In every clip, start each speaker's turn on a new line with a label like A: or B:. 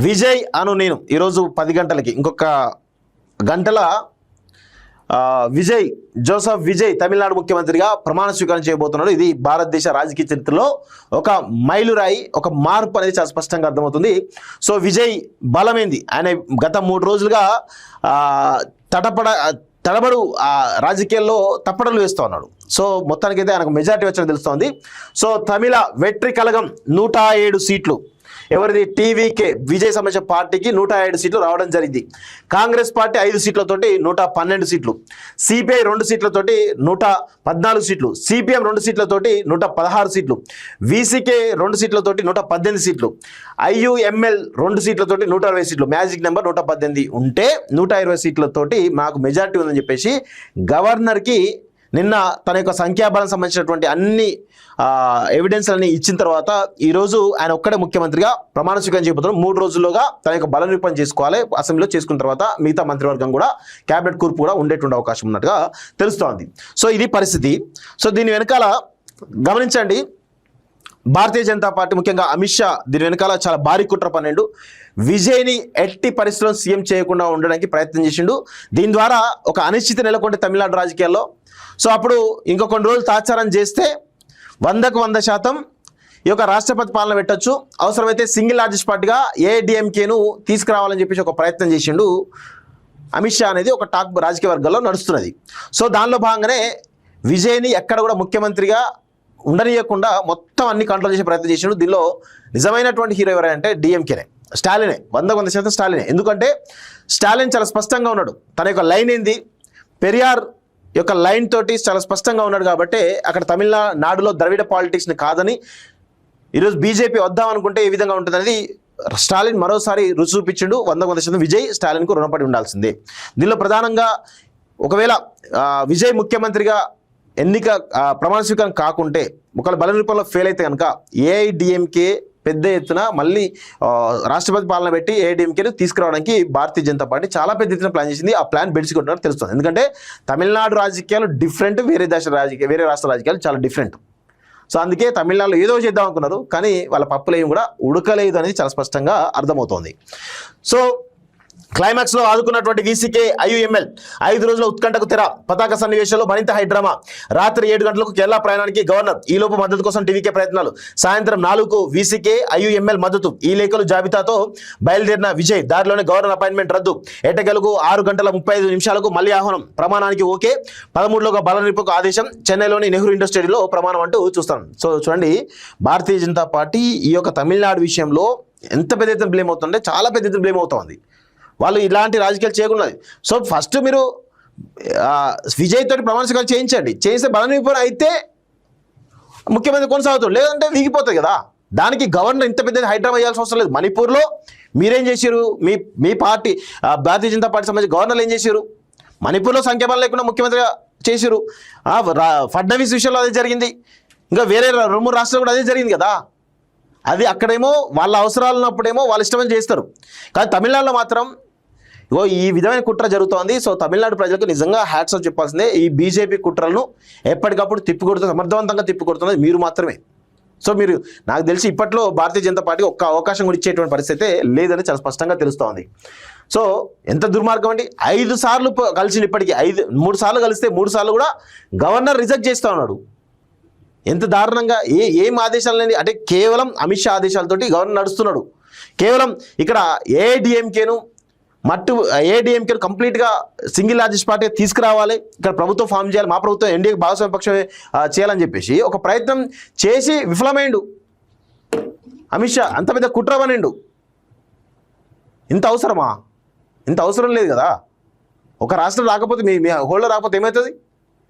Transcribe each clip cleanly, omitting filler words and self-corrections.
A: విజయ్ అను నేను ఈరోజు 10 గంటలకి ఇంకొక గంటల జోసెఫ్ విజయ్ తమిళనాడు ముఖ్యమంత్రిగా ప్రమాణ స్వీకారం చేయబోతున్నాడు. ఇది భారతదేశ రాజకీయ చరిత్రలో ఒక మైలురాయి, ఒక మార్పు అనేది చాలా స్పష్టంగా అర్థమవుతుంది. సో విజయ్ బలమైంది. ఆయన గత 3 రోజులుగా తడబడు రాజకీయాల్లో తప్పడలు వేస్తూ ఉన్నాడు. సో మొత్తానికైతే ఆయనకు మెజారిటీ వచ్చని తెలుస్తోంది. సో తమిళ వెట్రి కళగం 107 సీట్లు, ఎవరిది టీవీకే విజయ్ సంబంధించిన పార్టీకి 107 సీట్లు రావడం జరిగింది. కాంగ్రెస్ పార్టీ 5 సీట్లతోటి 112 సీట్లు, సిపిఐ 2 సీట్లతోటి 114 సీట్లు, సిపిఎం 2 సీట్లతోటి 116 సీట్లు, వీసీకే 2 సీట్లతోటి 118 సీట్లు, ఐయుఎంఎల్ 2 సీట్లతోటి 120 సీట్లు, మ్యాజిక్ నెంబర్ 118 ఉంటే 120 సీట్లతోటి మాకు మెజారిటీ ఉందని చెప్పేసి గవర్నర్కి నిన్న తన యొక్క సంఖ్యాబలం సంబంధించినటువంటి అన్ని ఎవిడెన్స్లని ఇచ్చిన తర్వాత ఈరోజు ఆయన ఒక్కడే ముఖ్యమంత్రిగా ప్రమాణ స్వీకారం చేయబోతున్నారు. 3 రోజుల్లోగా తన యొక్క బల నిరూపణ చేసుకోవాలి. అసెంబ్లీలో చేసుకున్న తర్వాత మిగతా మంత్రివర్గం కూడా క్యాబినెట్ కూర్పు కూడా ఉండేటువంటి అవకాశం ఉన్నట్టుగా తెలుస్తోంది. సో ఇది పరిస్థితి. సో దీని వెనకాల గమనించండి, భారతీయ జనతా పార్టీ ముఖ్యంగా అమిత్ షా దీని వెనకాల చాలా భారీ కుట్ర పన్నెండు. విజయ్ని ఎట్టి పరిస్థితుల్లో సీఎం చేయకుండా ఉండడానికి ప్రయత్నం చేసిండు. దీని ద్వారా ఒక అనిశ్చితి నెలకొంటే తమిళనాడు రాజకీయాల్లో. సో అప్పుడు ఇంకో కొన్ని రోజులు తాత్సారం చేస్తే 100కు 100% ఈ యొక్క రాష్ట్రపతి పాలన పెట్టచ్చు. అవసరమైతే సింగిల్ లార్జెస్ట్ పార్టీగా ఏఐడిఎంకేను తీసుకురావాలని చెప్పేసి ఒక ప్రయత్నం చేసిండు అమిత్ షా అనేది ఒక టాక్ రాజకీయ వర్గాల్లో నడుస్తున్నది. సో దానిలో భాగంగానే విజయ్ని ఎక్కడ కూడా ముఖ్యమంత్రిగా ఉండనీయకుండా మొత్తం అన్ని కంట్రోల్ చేసే ప్రయత్నం చేసిండు. దీనిలో నిజమైనటువంటి హీరో ఎవరంటే డిఎంకేనే, స్టాలినే, 100% స్టాలినే. ఎందుకంటే స్టాలిన్ చాలా స్పష్టంగా ఉన్నాడు, తన యొక్క లైన్ ఏంది, పెరియార్ యొక్క లైన్ తోటి చాలా స్పష్టంగా ఉన్నాడు. కాబట్టి అక్కడ తమిళనాడులో ద్రవిడ పాలిటిక్స్ని కాదని ఈరోజు బీజేపీ వద్దామనుకుంటే ఏ విధంగా ఉంటుంది అనేది స్టాలిన్ మరోసారి రుచి చూపించిండు. 100% విజయ్ స్టాలిన్కు రుణపడి ఉండాల్సిందే. దీనిలో ప్రధానంగా ఒకవేళ విజయ్ ముఖ్యమంత్రిగా ఎన్నిక ప్రమాణ స్వీకారం కాకుంటే ఒకవేళ బల రూపంలో ఫెయిల్ అయితే కనుక ఏఐడిఎంకే పెద్ద ఎత్తున మళ్ళీ రాష్ట్రపతి పాలన పెట్టి ఏఐడిఎంకేని తీసుకురావడానికి భారతీయ జనతా పార్టీ చాలా పెద్ద ఎత్తున ప్లాన్ చేసింది. ఆ ప్లాన్ బెడిసికొట్టినట్టు తెలుస్తుంది. ఎందుకంటే తమిళనాడు రాజకీయాలు డిఫరెంట్, వేరే రాష్ట్ర రాజకీయాలు చాలా డిఫరెంట్. సో అందుకే తమిళనాడులో ఏదో చేద్దాం అనుకున్నారు, కానీ వాళ్ళ పప్పులేం కూడా ఉడకలేదు అనేది చాలా స్పష్టంగా అర్థమవుతోంది. సో క్లైమాక్స్లో ఆదుకున్నటువంటి వీసీకే ఐయుఎంఎల్ 5 రోజుల ఉత్కంఠకు తెర. పతాక సన్నివేశంలో మరింత హైడ్రామా. రాత్రి 7 గంటలకు కేరళ ప్రయాణానికి గవర్నర్. ఈలోపు మద్దతు కోసం టీవీకే ప్రయత్నాలు. సాయంత్రం 4కు వీసీకే ఐయుఎంఎల్ మద్దతు. ఈ లేఖలు జాబితాతో బయలుదేరిన విజయ్ దారిలోనే గవర్నర్ అపాయింట్మెంట్ రద్దు. ఎట్టకేలకు 6 గంటల 35 నిమిషాలకు మళ్ళీ ఆహ్వానం. ప్రమాణానికి ఓకే. 13లోగా బల నిరూపణకు ఆదేశం. చెన్నైలోని నెహ్రూ ఇండోర్ స్టేడియంలో ప్రమాణం అంటూ చూస్తాం. సో చూడండి, భారతీయ జనతా పార్టీ ఈ యొక్క తమిళనాడు విషయంలో ఎంత పెద్ద ఎత్తున బ్లేమ్ అవుతుందంటే చాలా పెద్ద ఎత్తున బ్లేమ్ అవుతుంది. వాళ్ళు ఇలాంటి రాజకీయాలు చేయకున్నది. సో ఫస్ట్ మీరు విజయ్ తోటి ప్రమాణ స్వీకారం చేయించండి. చేస్తే బల నిరూపణ అయితే ముఖ్యమంత్రి కొనసాగుతాడు, లేదంటే వీగిపోతుంది కదా. దానికి గవర్నర్ ఇంత పెద్ద హైడ్రామా చేయాల్సిన అవసరం లేదు. మణిపూర్లో మీరేం చేశారు, మీ పార్టీ భారతీయ జనతా పార్టీ సంబంధించి గవర్నర్లు ఏం చేశారు? మణిపూర్లో సంఖ్యాబలం లేకుండా ముఖ్యమంత్రిగా చేశారు. ఫడ్నవీస్ విషయంలో అదే జరిగింది. ఇంకా వేరే 2-3 రాష్ట్రాలు కూడా అదే జరిగింది కదా. అది అక్కడేమో వాళ్ళ అవసరాలు ఉన్నప్పుడేమో వాళ్ళ ఇష్టమని చేస్తారు, కానీ తమిళనాడులో మాత్రం ఈ విధమైన కుట్ర జరుగుతోంది. సో తమిళనాడు ప్రజలకు నిజంగా హ్యాట్స్ ఆఫ్ చెప్పాల్సిందే. ఈ బీజేపీ కుట్రలను ఎప్పటికప్పుడు తిప్పికొడుతుంది, సమర్థవంతంగా తిప్పికొడుతున్నది మీరు మాత్రమే. సో మీరు నాకు తెలిసి ఇప్పట్లో భారతీయ జనతా పార్టీకి ఒక్క అవకాశం కూడా ఇచ్చేటువంటి పరిస్థితి లేదని చాలా స్పష్టంగా తెలుస్తోంది. సో ఎంత దుర్మార్గం అండి. 5 సార్లు కలిసి ఇప్పటికీ 3 సార్లు కలిస్తే 3 సార్లు కూడా గవర్నర్ రిజెక్ట్ చేస్తూ ఉన్నాడు. ఎంత దారుణంగా ఏం ఆదేశాలు లేని, అంటే కేవలం అమిత్ షా ఆదేశాలతోటి గవర్నర్ నడుస్తున్నాడు. కేవలం ఇక్కడ ఏఐడిఎంకేను కంప్లీట్గా సింగిల్ లార్జెస్ట్ పార్టీ తీసుకురావాలి, ఇక్కడ ప్రభుత్వం ఫామ్ చేయాలి, మా ప్రభుత్వం ఎన్డీఏ భాగస్వామ్య పక్షమే చేయాలని చెప్పేసి ఒక ప్రయత్నం చేసి విఫలమైండు అమిత్ షా. అంత పెద్ద కుట్ర పనిండు. ఇంత అవసరమా? ఇంత అవసరం లేదు కదా. ఒక రాష్ట్రం రాకపోతే మీ హోల్డర్ రాకపోతే ఏమవుతుంది?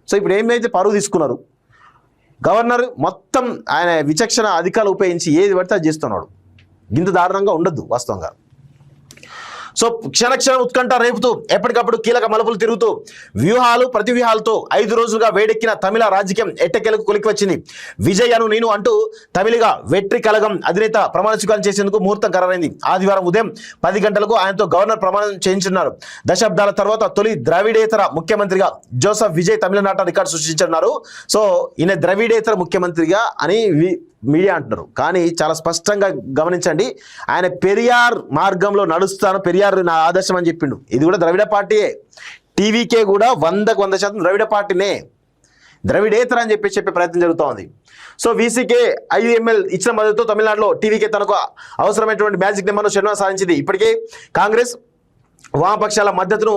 A: సో ఇప్పుడు ఏమైతే పరువు తీసుకున్నారు. గవర్నర్ మొత్తం ఆయన విచక్షణ అధికారులు ఉపయోగించి ఏది పడితే అది చేస్తున్నాడు. ఇంత దారుణంగా ఉండద్దు వాస్తవంగా. సో క్షణక్షణం ఉత్కంఠ రేపుతూ ఎప్పటికప్పుడు కీలక మలుపులు తిరుగుతూ వ్యూహాలు ప్రతివ్యూహాలతో 5 రోజులుగా వేడెక్కిన తమిళ రాజకీయం ఎట్టకేలకు కొలికి వచ్చింది. విజయ్ అను నేను అంటూ తమిళిగా వెట్రి కళగం అధినేత ప్రమాణ స్వీకారం చేసేందుకు ముహూర్తం ఖరారైంది. ఆదివారం ఉదయం 10 గంటలకు ఆయనతో గవర్నర్ ప్రమాణం చేయించున్నారు. దశాబ్దాల తర్వాత తొలి ద్రవిడేతర ముఖ్యమంత్రిగా జోసెఫ్ విజయ్ తమిళనాట రికార్డు సృష్టించున్నారు. సో ఈయన ద్రవిడేతర ముఖ్యమంత్రిగా అని మీడియా అంటున్నారు. కానీ చాలా స్పష్టంగా గమనించండి, ఆయన పెరియార్ మార్గంలో నడుస్తాను, పెరియార్ నా ఆదర్శం అని చెప్పిండు. ఇది కూడా ద్రవిడ పార్టీయే. టీవీకే కూడా 100% ద్రవిడ పార్టీనే, ద్రవిడేతర అని చెప్పే ప్రయత్నం జరుగుతూ ఉంది. సో వీసీకే ఐయుఎంఎల్ ఇచ్చిన మద్దతుతో తమిళనాడులో టీవీకే తనకు అవసరమైనటువంటి మ్యాజిక్ నెంబర్ను శనివారం సాధించింది. ఇప్పటికే కాంగ్రెస్ వామపక్షాల మద్దతును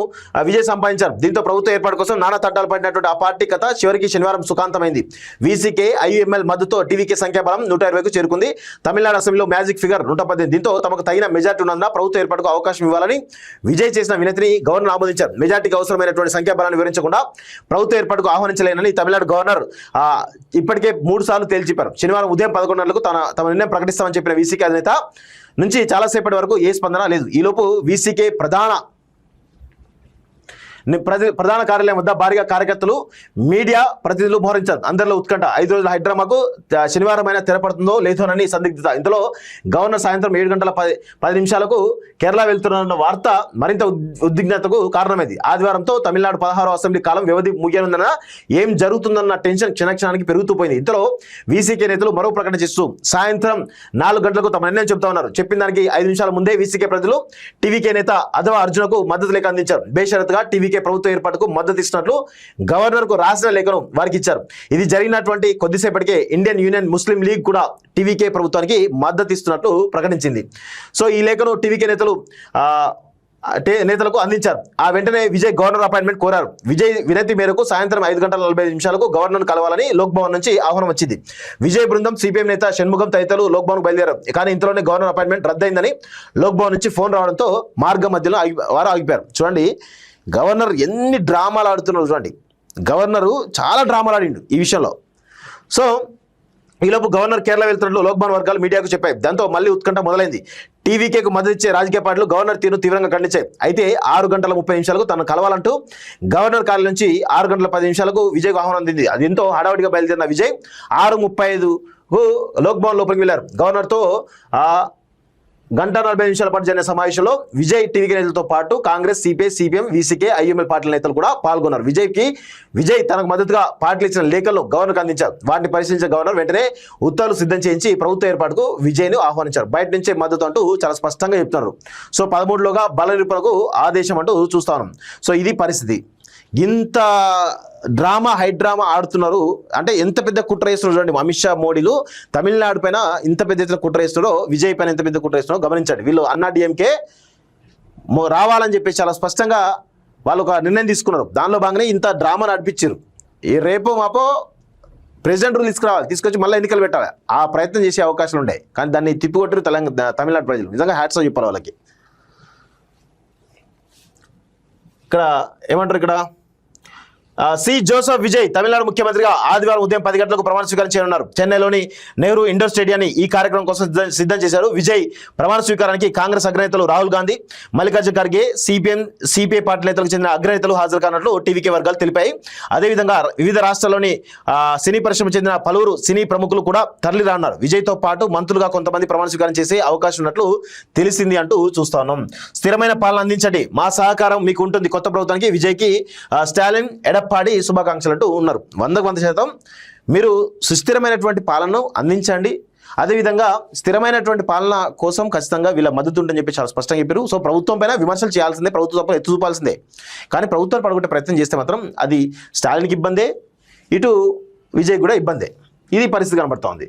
A: విజయ్ సంపాదించారు. దీంతో ప్రభుత్వ ఏర్పాటు కోసం నానా తట్టాలు పడినటువంటి ఆ పార్టీ కథ చివరికి శనివారం సుఖాంతమైంది. వీసీకే ఐయుఎంఎల్ మద్దతుతో టీవీకే సంఖ్యాబలం 120కు చేరుకుంది. తమిళనాడు అసెంబ్లీలో మ్యాజిక్ ఫిగర్ 118. దీంతో తమకు తగిన మెజార్టీ ఉన్నందున ప్రభుత్వ ఏర్పాటుకు అవకాశం ఇవ్వాలని విజయ్ చేసిన వినతిని గవర్నర్ ఆమోదించారు. మెజార్టీకి అవసరమైనటువంటి సంఖ్యాబలాన్ని వివరించకుండా ప్రభుత్వ ఏర్పాటుకు ఆహ్వానించలేనని తమిళనాడు గవర్నర్ ఇప్పటికే 3 సార్లు తేల్చిపారు. శనివారం ఉదయం 11 గంటలకు తమ నిర్ణయం ప్రకటిస్తామని చెప్పిన వీసీకే అధినేత నుంచి చాలాసేపటి వరకు ఏ స్పందన లేదు. ఈలోపు వీసీకే ప్రధాన కార్యాలయం వద్ద భారీగా కార్యకర్తలు, మీడియా ప్రతినిధులు మోహరించారు. అందరిలో ఉత్కంఠ. 5 రోజుల హైడ్రామాకు శనివారం అయినా తెరపడుతుందో లేదోనని సందిగ్ధత. ఇందులో గవర్నర్ సాయంత్రం 7 గంటల 10 నిమిషాలకు కేరళ వెళ్తున్న వార్త మరింత ఉద్విగ్నతకు కారణమైంది. ఆదివారంతో తమిళనాడు 16వ అసెంబ్లీ కాలం వ్యవధి ముగియనుందన్న ఏం జరుగుతుందన్న టెన్షన్ క్షణక్షణానికి పెరుగుతూ పోయింది. ఇంతలో వీసీకే నేతలు మరో ప్రకటన చేస్తూ సాయంత్రం 4 గంటలకు తమ నిర్ణయం చెబుతా ఉన్నారు. చెప్పిన దానికి 5 నిమిషాల ముందే వీసీకే ప్రజలు టీవీకే నేత అథవా అర్జునకు మద్దతు లేఖ అందించారు. బేషరతుగా టీవీకే ప్రభుత్వ ఏర్పాటుకు మద్దతు ఇస్తున్నట్లు గవర్నర్ కు రాసిన లేఖను వారికి ఇచ్చారు. ఇది జరిగినటువంటి కొద్దిసేపటికే ఇండియన్ యూనియన్ ముస్లిం లీగ్ కూడా టీవీకే ప్రభుత్వానికి మద్దతు ఇస్తున్నట్లు ప్రకటించింది. సో ఈ లేఖను టీవీకే నేతలకు అందించారు. ఆ వెంటనే విజయ్ గవర్నర్ అపాయింట్మెంట్ కోరారు. విజయ్ వినతి మేరకు సాయంత్రం 5 గంటల 45 నిమిషాలకు గవర్నర్ కలవాలని లోక్ భవన్ నుంచి ఆహ్వానం వచ్చింది. విజయ్ బృందం, సిపిఎం నేత షణ్ముగం తదితరులు లోక్ భవన్ బయలుదేరారు. కానీ ఇంతలోనే గవర్నర్ అపాయింట్మెంట్ రద్దయిందని లోక్ భవన్ నుంచి ఫోన్ రావడంతో మార్గం మధ్యలో వారు ఆగిపోయారు. చూడండి గవర్నర్ ఎన్ని డ్రామాలు ఆడుతున్నారు. చూడండి గవర్నరు చాలా డ్రామాలు ఆడిండు ఈ విషయంలో. సో ఈలోపు గవర్నర్ కేరళ వెళ్తున్నట్లు లోక్భవన్ వర్గాలు మీడియాకు చెప్పాయి. దాంతో మళ్ళీ ఉత్కంఠ మొదలైంది. టీవీకేకు మద్దతు ఇచ్చే రాజకీయ పార్టీలు గవర్నర్ తీరును తీవ్రంగా ఖండించాయి. అయితే 6 గంటల 30 నిమిషాలకు తనను కలవాలంటూ గవర్నర్ కార్యాలయం నుంచి 6 గంటల 10 నిమిషాలకు విజయ్కు ఆహ్వానం అందింది. దీంతో హడావుడిగా బయలుదేరిన విజయ్ 6:35కు లోక్భవన్ లోపలికి వెళ్లారు. గవర్నర్తో 1:40 నిమిషాల పాటు జరిగిన సమావేశంలో విజయ్ టీవీకే నేతలతో పాటు Congress, CPI, CPM, VCK, IML పార్టీల నేతలు కూడా పాల్గొన్నారు. విజయ్ తనకు మద్దతుగా పార్టీలు ఇచ్చిన లేఖలను గవర్నర్కు అందించారు. వాటిని పరిశీలించిన గవర్నర్ వెంటనే ఉత్తర్వులు సిద్ధం చేయించి ప్రభుత్వ ఏర్పాటుకు విజయ్ను ఆహ్వానించారు. బయట నుంచే మద్దతు అంటూ చాలా స్పష్టంగా చెప్తున్నారు. సో 13లోగా బల నిరూపణకు ఆదేశం అంటూ చూస్తా ఉన్నాం. సో ఇది పరిస్థితి. ఇంత డ్రామా హైడ్రామా ఆడుతున్నారు అంటే ఎంత పెద్ద కుట్ర వేస్తున్నారో చూడండి. అమిత్ షా, మోడీలు తమిళనాడు పైన ఇంత పెద్ద ఎత్తున కుట్ర వేస్తున్నారో, విజయ్ పైన ఎంత పెద్ద కుట్ర వేస్తున్నారో గమనించండి. వీళ్ళు అన్నాడీఎంకే రావాలని చెప్పి చాలా స్పష్టంగా వాళ్ళు ఒక నిర్ణయం తీసుకున్నారు. దానిలో భాగంగానే ఇంత డ్రామా నడిపించారు. ఈ రేపో మాపో ప్రెసిడెంట్ రూల్ తీసుకొచ్చి మళ్ళీ ఎన్నికలు పెట్టాలి. ఆ ప్రయత్నం చేసే అవకాశాలు ఉంటాయి. కానీ దాన్ని తిప్పికొట్టారు తమిళనాడు ప్రజలు. నిజంగా హ్యాట్స్ ఆఫ్ చెప్పాలి వాళ్ళకి. ఇక్కడ ఏమంటారు, ఇక్కడ సి జోసెఫ్ విజయ్ తమిళనాడు ముఖ్యమంత్రిగా ఆదివారం ఉదయం 10 గంటలకు ప్రమాణ స్వీకారం చేయనున్నారు. చెన్నైలోని నెహ్రూ ఇండోర్ స్టేడియాన్ని ఈ కార్యక్రమం కోసం సిద్ధం చేశారు. విజయ్ ప్రమాణ స్వీకారానికి కాంగ్రెస్ అగ్రనేతలు రాహుల్ గాంధీ, మల్లికార్జున ఖర్గే, సిపిఐ పార్టీ నేతలకు చెందిన అగ్రనేతలు హాజరు కానున్నట్లు టీవీకే వర్గాలు తెలిపాయి. అదేవిధంగా వివిధ రాష్ట్రాల్లోని సినీ పరిశ్రమకు చెందిన పలువురు సినీ ప్రముఖులు కూడా తరలి రానున్నారు. విజయ్తో పాటు మంత్రులుగా కొంతమంది ప్రమాణ స్వీకారం చేసే అవకాశం ఉన్నట్లు తెలిసింది అంటూ చూస్తా ఉన్నాం. స్థిరమైన పాలన అందించండి, మా సహకారం మీకు ఉంటుంది. కొత్త ప్రభుత్వానికి విజయ్కి స్టాలిన్, ఎడప్పాడి శుభాకాంక్షలు అంటూ ఉన్నారు. 100% మీరు సుస్థిరమైనటువంటి పాలనను అందించండి. అదేవిధంగా స్థిరమైనటువంటి పాలన కోసం ఖచ్చితంగా వీళ్ళ మద్దతు ఉంటుందని చెప్పి చాలా స్పష్టంగా చెప్పారు. సో ప్రభుత్వం పైన విమర్శలు చేయాల్సిందే, ప్రభుత్వం ఎత్తు చూపాల్సిందే. కానీ ప్రభుత్వాన్ని పడగొట్టే ప్రయత్నం చేస్తే మాత్రం అది స్టాలిన్కి ఇబ్బందే, ఇటు విజయ్ కూడా ఇబ్బందే. ఇది పరిస్థితి కనబడుతోంది.